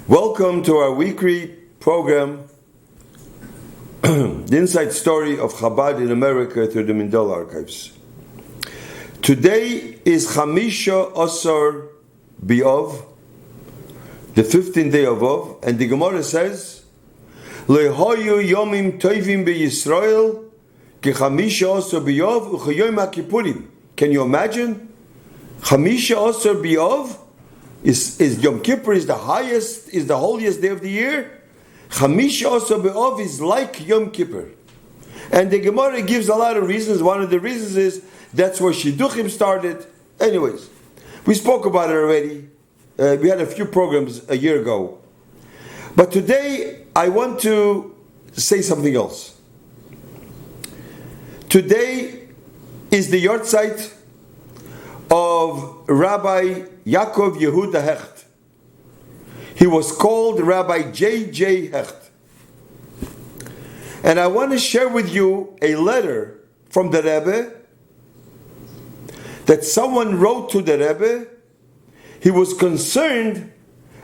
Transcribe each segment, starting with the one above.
Welcome to our weekly program, the inside story of Chabad in America through the Mindel archives. Today is Chamisha Asar B'Av, the 15th day of Av, and the Gemara says, Lehoyu Yomim Tovim BeYisrael Ki Chamisha Asar B'Av Uchayoyim HaKippurim. Can you imagine? Chamisha Asar B'Av is Yom Kippur is the highest, is the holiest day of the year. Chamisha Asar B'Av is like Yom Kippur. And the Gemara gives a lot of reasons. One of the reasons is that's where Shidduchim started. Anyways, we spoke about it already. We had a few programs a year ago. But today, I want to say something else. Today is the yahrzeit of Rabbi Yaakov Yehuda Hecht. He was called Rabbi J.J. Hecht. And I want to share with you a letter from the Rebbe that someone wrote to the Rebbe. He was concerned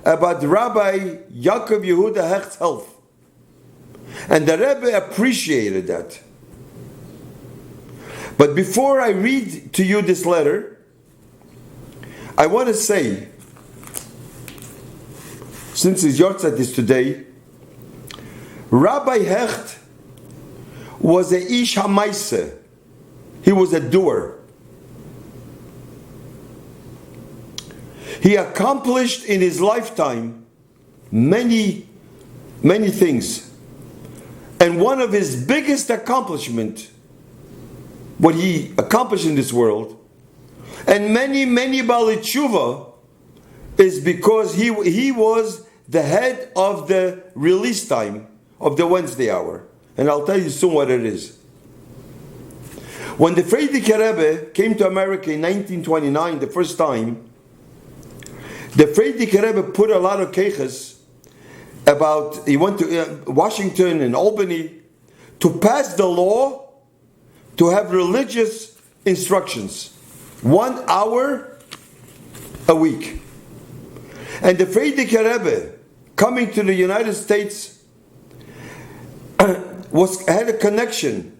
about Rabbi Yaakov Yehuda Hecht's health. And the Rebbe appreciated that. But before I read to you this letter, I want to say, since his yahrzeit is today, Rabbi Hecht was a ish hamaiseh. He was a doer. He accomplished in his lifetime many things. And one of his biggest accomplishments, what he accomplished in this world, and many Baalei Tshuva, is because he was the head of the release time of the Wednesday hour. And I'll tell you soon what it is. When the Frierdiker Rebbe came to America in 1929, the first time, the Frierdiker Rebbe put a lot of keiches about, he went to Washington and Albany to pass the law to have religious instructions. 1 hour a week. And the Frierdiker Rebbe, coming to the United States, had a connection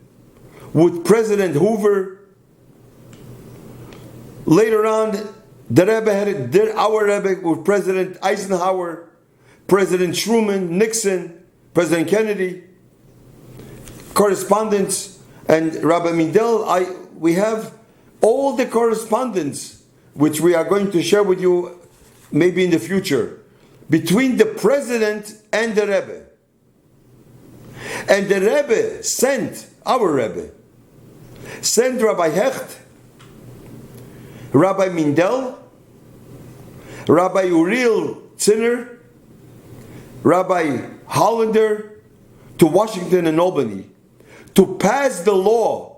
with President Hoover. Later on, the Rebbe had our Rebbe with President Eisenhower, President Truman, Nixon, President Kennedy, correspondence, and Rabbi Mindel. We have all the correspondence, which we are going to share with you maybe in the future, between the president and the Rebbe. And the Rebbe sent, our Rebbe, sent Rabbi Hecht, Rabbi Mindel, Rabbi Uriel Zinner, Rabbi Hollander to Washington and Albany to pass the law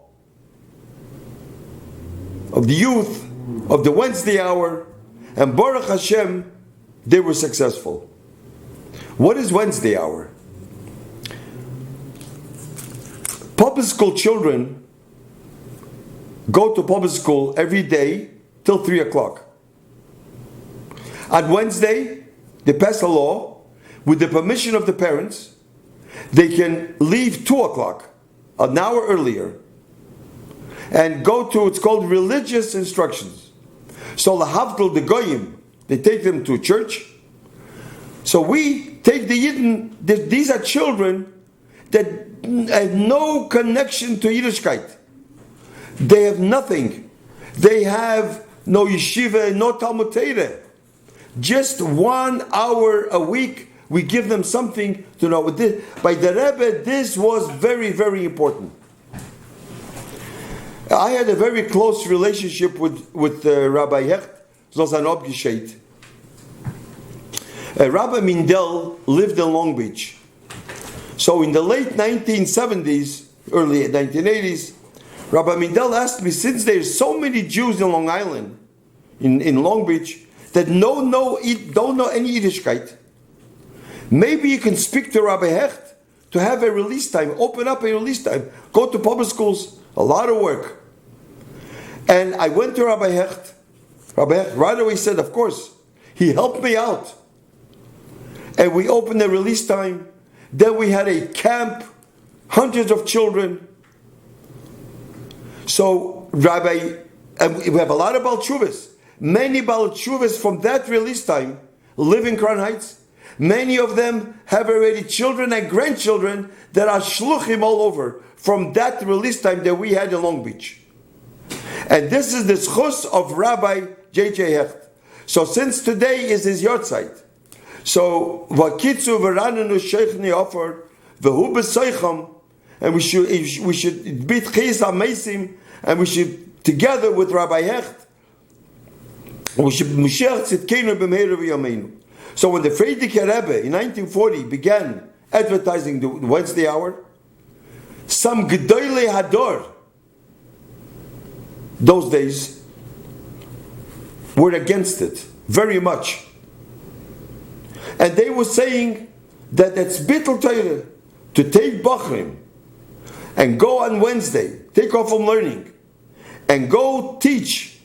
of the youth of the Wednesday hour, and Baruch Hashem, they were successful. What is Wednesday hour? Public school children go to public school every day till 3 o'clock. On Wednesday, they pass a law, with the permission of the parents, they can leave 2 o'clock, an hour earlier, and go to, it's called religious instructions. So lahavdil the goyim, they take them to church. So we take the Yidden, these are children that have no connection to Yiddishkeit. They have nothing. They have no yeshiva, no Talmud Torah. Just 1 hour a week, we give them something to know. By the Rebbe, this was very important. I had a very close relationship with Rabbi Hecht. Rabbi Mindel lived in Long Beach. So in the late 1970s, early 1980s, Rabbi Mindel asked me, since there's so many Jews in Long Island, in Long Beach, that don't know any Yiddishkeit, maybe you can speak to Rabbi Hecht to have a release time, open up a release time, go to public schools, a lot of work. And I went to Rabbi Hecht. Rabbi Hecht right away said, of course. He helped me out. and we opened the release time. Then we had a camp, hundreds of children. So, Rabbi, and we have a lot of Baal Tshuvas. Many Baal Tshuvas from that release time live in Crown Heights. Many of them have already children and grandchildren that are shluchim all over from that release time that we had in Long Beach. And this is the schus of Rabbi J.J. Hecht. So since today is his yahrzeit, so vakitzu v'ranenu sheichni offer v'hu b'soicham, and we should beat chis ha-meisim, and we should together with Rabbi Hecht, we should Mashiach tzidkenu b'meiru v'yameinu. So when the Frierdiker Rebbe in 1940 began advertising the Wednesday hour, some Gedolei Hador those days were against it very much. And they were saying that it's bittul Torah to take Bachrim and go on Wednesday, take off from learning, and go teach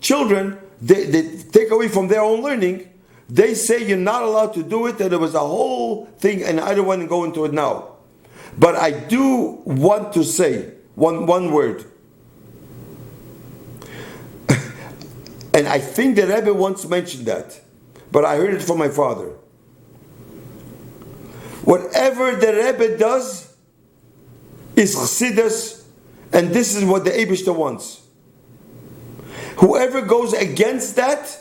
children, they take away from their own learning. They say you're not allowed to do it, and there was a whole thing, and I don't want to go into it now. But I do want to say one word. And I think the Rebbe once mentioned that, but I heard it from my father. Whatever the Rebbe does is chassidus, and this is what the Eibishter wants. Whoever goes against that,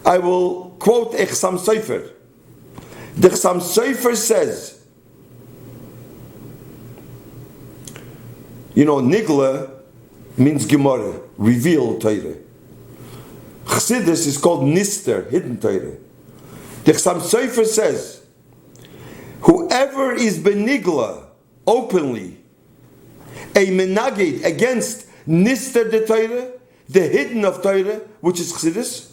I will quote a Chassam Sofer. The Chassam Sofer says, Nigla means Gemara, revealed Torah. Chassidus is called Nister, hidden Torah. The Chassam Sofer says, whoever is benigla openly, a menagid against Nister the Torah, the hidden of Torah, which is Chassidus,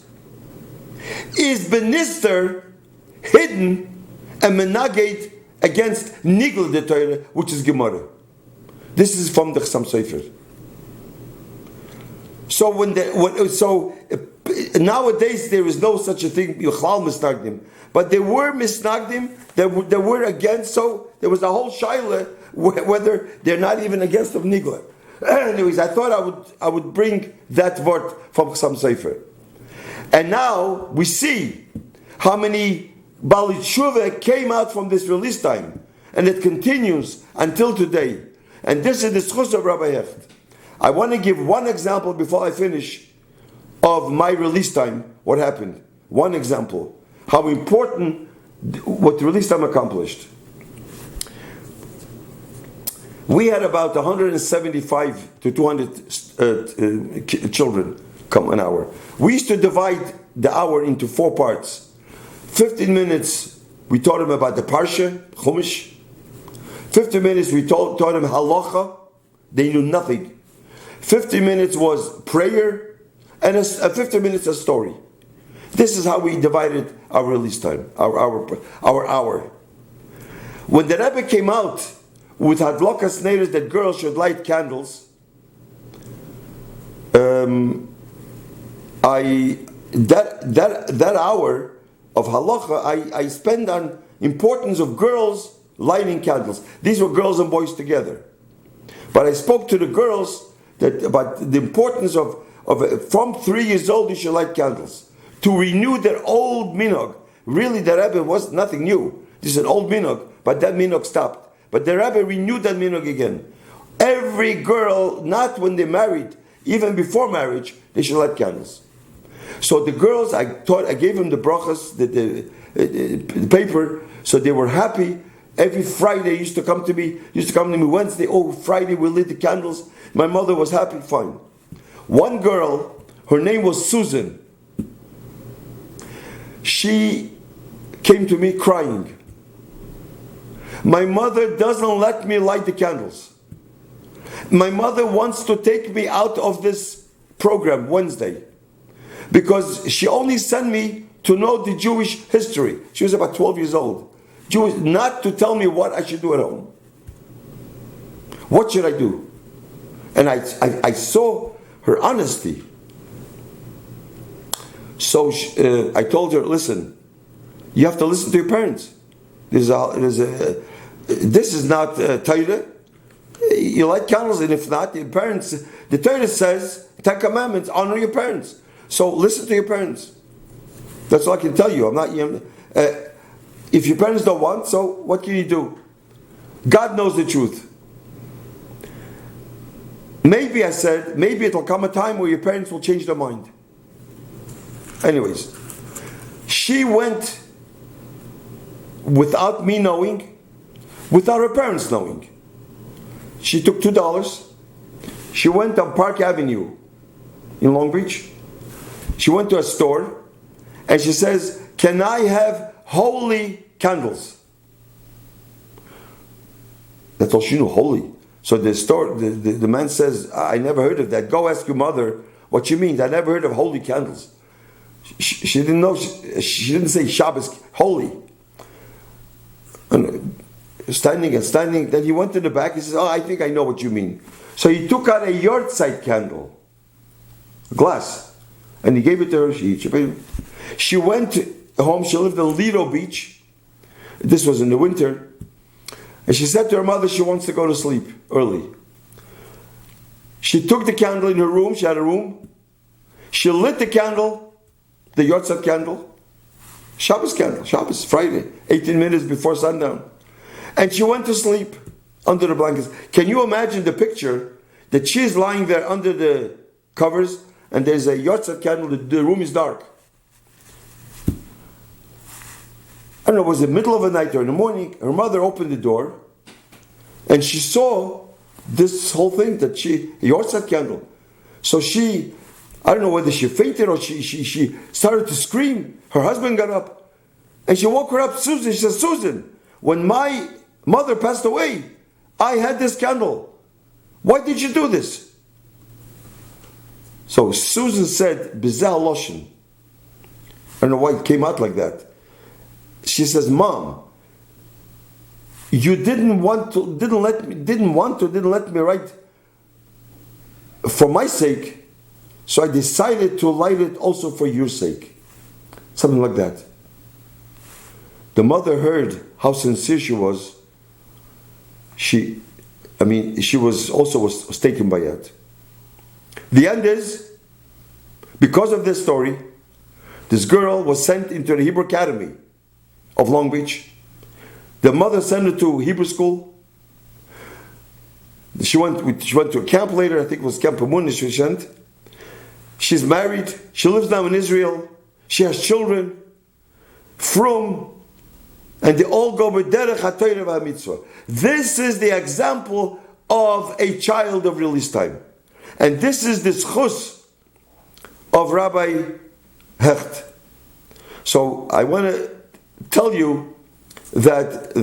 is benister, hidden, and menagid against Nigla the Torah, which is Gemara. This is from the Chassam Sofer. So nowadays there is no such a thing, Yichlal Misnagdim. But there were Misnagdim that were against, so there was a whole shaila whether they're not even against of Nigla. Anyways, I thought I would bring that word from Chassam Sofer. And now we see how many Baalei Tshuva came out from this release time. And it continues until today. And this is the schus of Rabbi Hecht. I want to give one example before I finish of my release time, what happened. One example. How important what the release time accomplished. We had about 175 to 200 children come an hour. We used to divide the hour into 4 parts. 15 minutes, we taught them about the Parsha, Chumash. 15 minutes, we taught them Halacha. They knew nothing. 50 minutes was prayer, and 50 minutes a story. This is how we divided our release time, our hour. When the Rebbe came out with Hadlokas Neiros that girls should light candles, that hour of halacha I spend on importance of girls lighting candles. These were girls and boys together. But I spoke to the girls about the importance of from 3 years old you should light candles to renew their old minhag. Really, the Rebbe was nothing new. This is an old minhag, but that minhag stopped. But the Rebbe renewed that minhag again. Every girl, not when they married, even before marriage, they should light candles. So the girls, I gave them the brachas, the paper, so they were happy. Every Friday used to come to me Wednesday, Friday we lit the candles. My mother was happy, fine. One girl, her name was Susan. She came to me crying. My mother doesn't let me light the candles. My mother wants to take me out of this program Wednesday because she only sent me to know the Jewish history. She was about 12 years old. Jewish, not to tell me what I should do at home. What should I do? And I saw her honesty. So I told her, listen, you have to listen to your parents. This is not Torah. You light candles, and if not, your parents. The Torah says, 10 Commandments, honor your parents. So listen to your parents. That's all I can tell you. I'm not. If your parents don't want, so what can you do? God knows the truth. Maybe I said, maybe it'll come a time where your parents will change their mind. Anyways, she went without me knowing, without her parents knowing. She took $2. She went on Park Avenue in Long Beach. She went to a store and she says, "Can I have holy candles?" That's all she knew, holy. So the man says, "I never heard of that. Go ask your mother what she means. I never heard of holy candles." She didn't know. She didn't say Shabbos holy. And standing. Then he went to the back. He says, "Oh, I think I know what you mean." So he took out a yahrzeit candle, a glass, and he gave it to her. She went home. She lived in Lido Beach. This was in the winter. And she said to her mother she wants to go to sleep early. She took the candle in her room. She had a room. She lit the candle, the yahrzeit candle, Shabbos, Friday, 18 minutes before sundown. And she went to sleep under the blankets. Can you imagine the picture that she's lying there under the covers and there's a yahrzeit candle, the room is dark. I don't know, it was the middle of the night or in the morning. Her mother opened the door and she saw this whole thing that yahrzeit candle. So she, I don't know whether she fainted or she started to scream. Her husband got up and she woke her up, Susan. She says, "Susan, when my mother passed away, I had this candle. Why did you do this?" So Susan said, "Bizah Loshen." I don't know why it came out like that. She says, "Mom, you didn't let me write for my sake, so I decided to light it also for your sake." Something like that. The mother heard how sincere she was. She was taken by it. The end is, because of this story, this girl was sent into the Hebrew Academy of Long Beach. The mother sent her to Hebrew school. She went to a camp later. I think it was Camp Amun. She's married. She lives now in Israel. She has children. And they all go with derech haTorah v'hamitzvah. This is the example of a child of release time. And this is the schus of Rabbi Hecht. So I want to tell you that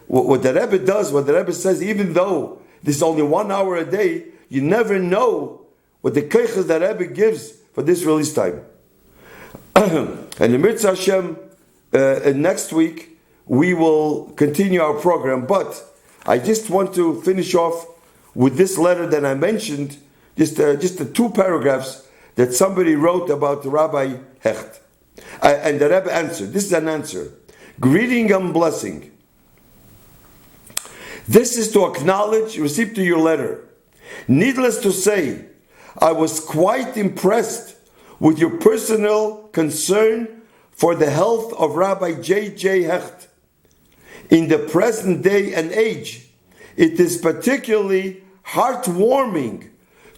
what the Rebbe does, what the Rebbe says, even though this is only 1 hour a day, you never know what the keiches that Rebbe gives for this release time. And the Mitzvah Hashem, next week we will continue our program, but I just want to finish off with this letter that I mentioned, just the 2 paragraphs that somebody wrote about Rabbi Hecht. And the Rebbe answered. This is an answer. Greeting and blessing. This is to acknowledge receipt to your letter. Needless to say, I was quite impressed with your personal concern for the health of Rabbi J.J. Hecht. In the present day and age, it is particularly heartwarming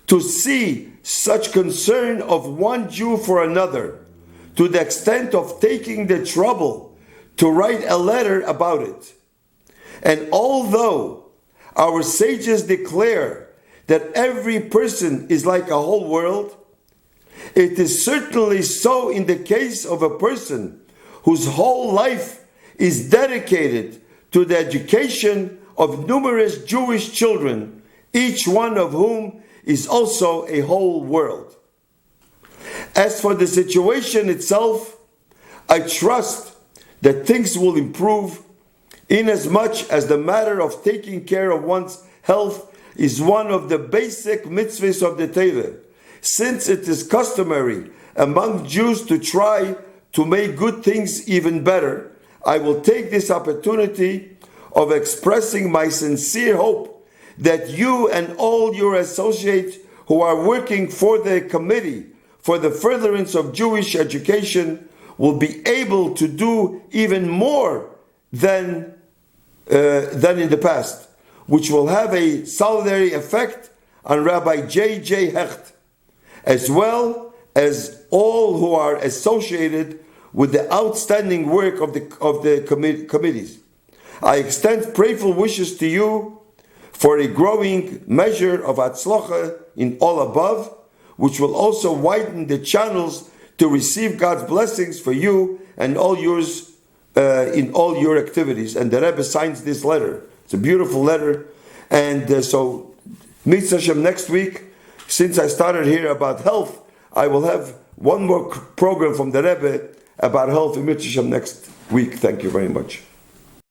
to see such concern of one Jew for another, to the extent of taking the trouble to write a letter about it. And although our sages declare that every person is like a whole world, it is certainly so in the case of a person whose whole life is dedicated to the education of numerous Jewish children, each one of whom is also a whole world. As for the situation itself, I trust that things will improve, inasmuch as the matter of taking care of one's health is one of the basic mitzvahs of the Torah, since it is customary among Jews to try to make good things even better, I will take this opportunity of expressing my sincere hope that you and all your associates who are working for the Committee for the Furtherance of Jewish Education will be able to do even more than in the past, which will have a salutary effect on Rabbi J.J. Hecht, as well as all who are associated with the outstanding work of the committees. I extend prayerful wishes to you for a growing measure of Hatzlacha in all above, which will also widen the channels to receive God's blessings for you and all yours in all your activities. And the Rebbe signs this letter. It's a beautiful letter. And so, Mitzvah Hashem, next week, since I started here about health, I will have one more program from the Rebbe about health in Mitzvah Hashem next week. Thank you very much.